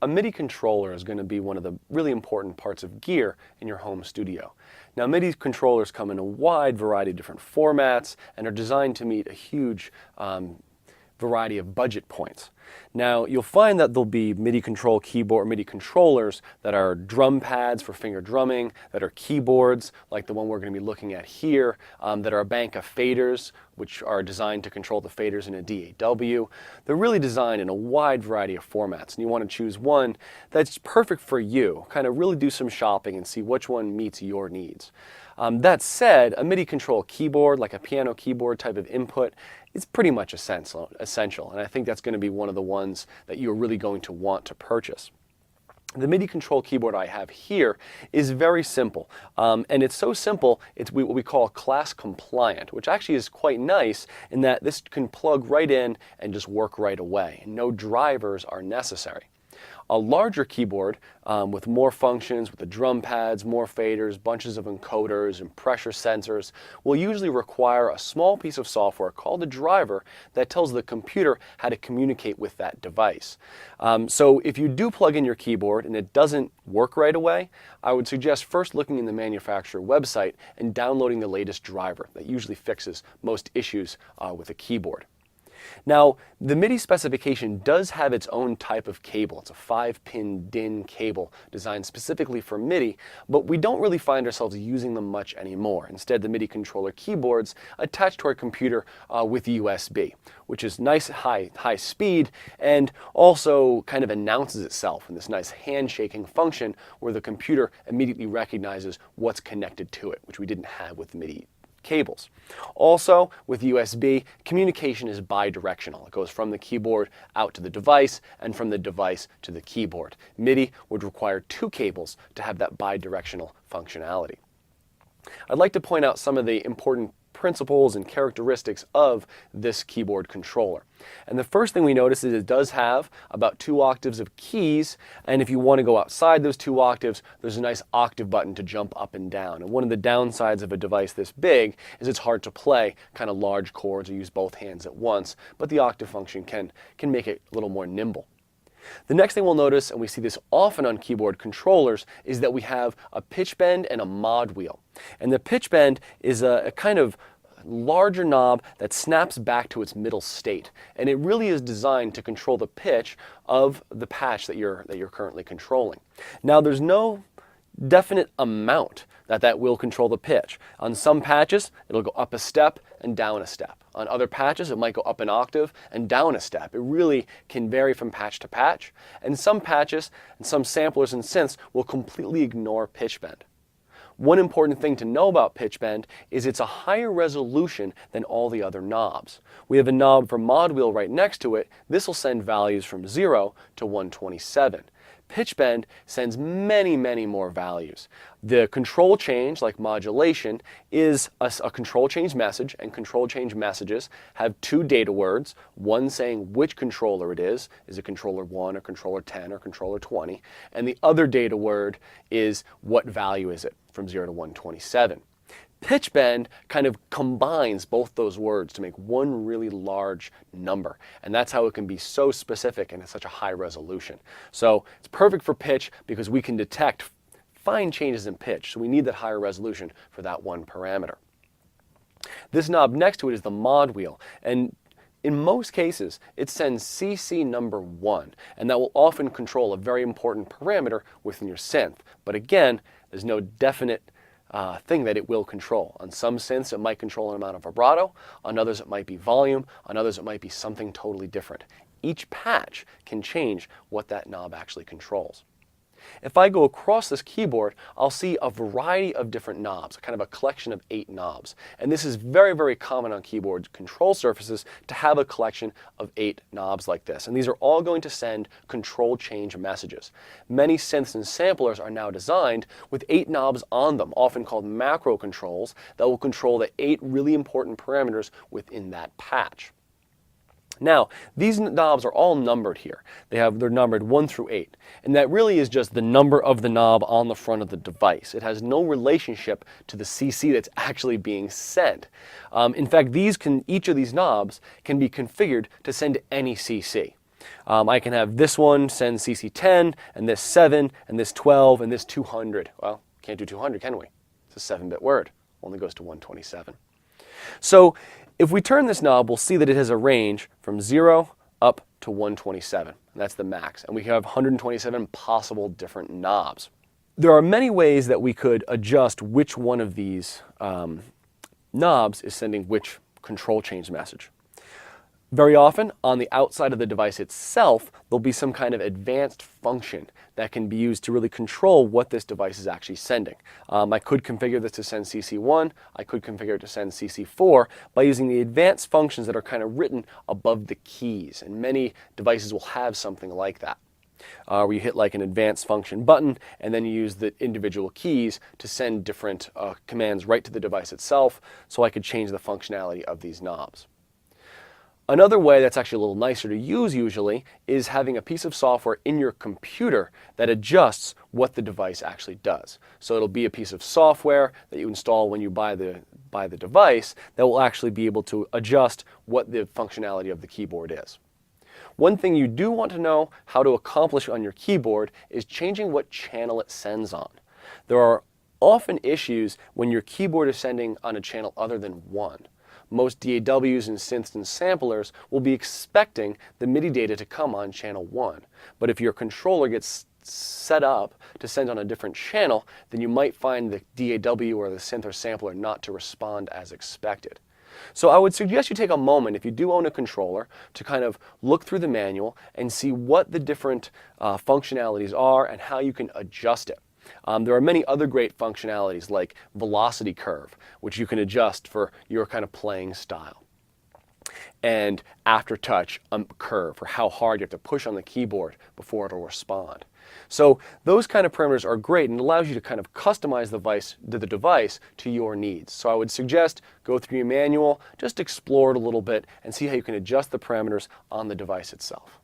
a MIDI controller is going to be one of the really important parts of gear in your home studio. Now, MIDI controllers come in a wide variety of different formats and are designed to meet a huge variety of budget points. Now, you'll find that there'll be MIDI control keyboard, MIDI controllers that are drum pads for finger drumming, that are keyboards, like the one we're going to be looking at here, that are a bank of faders, which are designed to control the faders in a DAW. They're really designed in a wide variety of formats, and you want to choose one that's perfect for you. Kind of really do some shopping and see which one meets your needs. That said, a MIDI control keyboard, like a piano keyboard type of input, is pretty much essential, and I think that's going to be one of the ones that you're really going to want to purchase. The MIDI control keyboard I have here is very simple, and it's so simple it's what we call class compliant, which actually is quite nice in that this can plug right in and just work right away. No drivers are necessary. A larger keyboard with more functions, with the drum pads, more faders, bunches of encoders, and pressure sensors will usually require a small piece of software called a driver that tells the computer how to communicate with that device. So if you do plug in your keyboard and it doesn't work right away, I would suggest first looking in the manufacturer website and downloading the latest driver. That usually fixes most issues with a keyboard. Now, the MIDI specification does have its own type of cable. It's a 5-pin DIN cable designed specifically for MIDI, but we don't really find ourselves using them much anymore. Instead, the MIDI controller keyboards attach to our computer with USB, which is nice high speed and also kind of announces itself in this nice handshaking function where the computer immediately recognizes what's connected to it, which we didn't have with MIDI cables. Also, with USB, communication is bidirectional. It goes from the keyboard out to the device and from the device to the keyboard. MIDI would require 2 cables to have that bidirectional functionality. I'd like to point out some of the important principles and characteristics of this keyboard controller. And the first thing we notice is it does have about 2 octaves of keys, and if you want to go outside those 2 octaves, there's a nice octave button to jump up and down. And one of the downsides of a device this big is it's hard to play kind of large chords or use both hands at once, but the octave function can make it a little more nimble. The next thing we'll notice, and we see this often on keyboard controllers, is that we have a pitch bend and a mod wheel. And the pitch bend is a kind of larger knob that snaps back to its middle state. And it really is designed to control the pitch of the patch that you're currently controlling. Now, there's no definite amount that will control the pitch. On some patches, it'll go up a step and down a step. On other patches, it might go up an octave and down a step. It really can vary from patch to patch. And some patches and some samplers and synths will completely ignore pitch bend. One important thing to know about pitch bend is it's a higher resolution than all the other knobs. We have a knob for mod wheel right next to it. This will send values from 0 to 127. Pitch bend sends many, many more values. The control change, like modulation, is a control change message, and control change messages have 2 data words, one saying which controller it is it controller 1 or controller 10 or controller 20, and the other data word is what value is it, from 0 to 127. Pitch bend kind of combines both those words to make one really large number, and that's how it can be so specific and at such a high resolution. So it's perfect for pitch because we can detect fine changes in pitch, so we need that higher resolution for that one parameter. This knob next to it is the mod wheel, and in most cases, it sends CC number 1, and that will often control a very important parameter within your synth. But again, there's no definite thing that it will control. On some synths, it might control an amount of vibrato. On others, it might be volume. On others, it might be something totally different. Each patch can change what that knob actually controls. If I go across this keyboard, I'll see a variety of different knobs, kind of a collection of 8 knobs. And this is very, very common on keyboard control surfaces to have a collection of 8 knobs like this. And these are all going to send control change messages. Many synths and samplers are now designed with 8 knobs on them, often called macro controls, that will control the 8 really important parameters within that patch. Now, these knobs are all numbered here. They're numbered 1 through 8, and that really is just the number of the knob on the front of the device. It has no relationship to the CC that's actually being sent. In fact, each of these knobs can be configured to send any CC. I can have this one send CC10, and this 7, and this 12, and this 200. Well, can't do 200, can we? It's a 7-bit word. Only goes to 127. So if we turn this knob, we'll see that it has a range from 0 up to 127. And that's the max. And we have 127 possible different knobs. There are many ways that we could adjust which one of these knobs is sending which control change message. Very often, on the outside of the device itself, there'll be some kind of advanced function that can be used to really control what this device is actually sending. I could configure this to send CC1, I could configure it to send CC4 by using the advanced functions that are kind of written above the keys, and many devices will have something like that. Where you hit like an advanced function button and then you use the individual keys to send different commands right to the device itself, so I could change the functionality of these knobs. Another way that's actually a little nicer to use usually is having a piece of software in your computer that adjusts what the device actually does. So it'll be a piece of software that you install when you buy the device that will actually be able to adjust what the functionality of the keyboard is. One thing you do want to know how to accomplish on your keyboard is changing what channel it sends on. There are often issues when your keyboard is sending on a channel other than one. Most DAWs and synths and samplers will be expecting the MIDI data to come on channel 1. But if your controller gets set up to send on a different channel, then you might find the DAW or the synth or sampler not to respond as expected. So I would suggest you take a moment, if you do own a controller, to kind of look through the manual and see what the different functionalities are and how you can adjust it. There are many other great functionalities like velocity curve, which you can adjust for your kind of playing style. And aftertouch curve, for how hard you have to push on the keyboard before it'll respond. So those kind of parameters are great and allows you to kind of customize the device to your needs. So I would suggest go through your manual, just explore it a little bit and see how you can adjust the parameters on the device itself.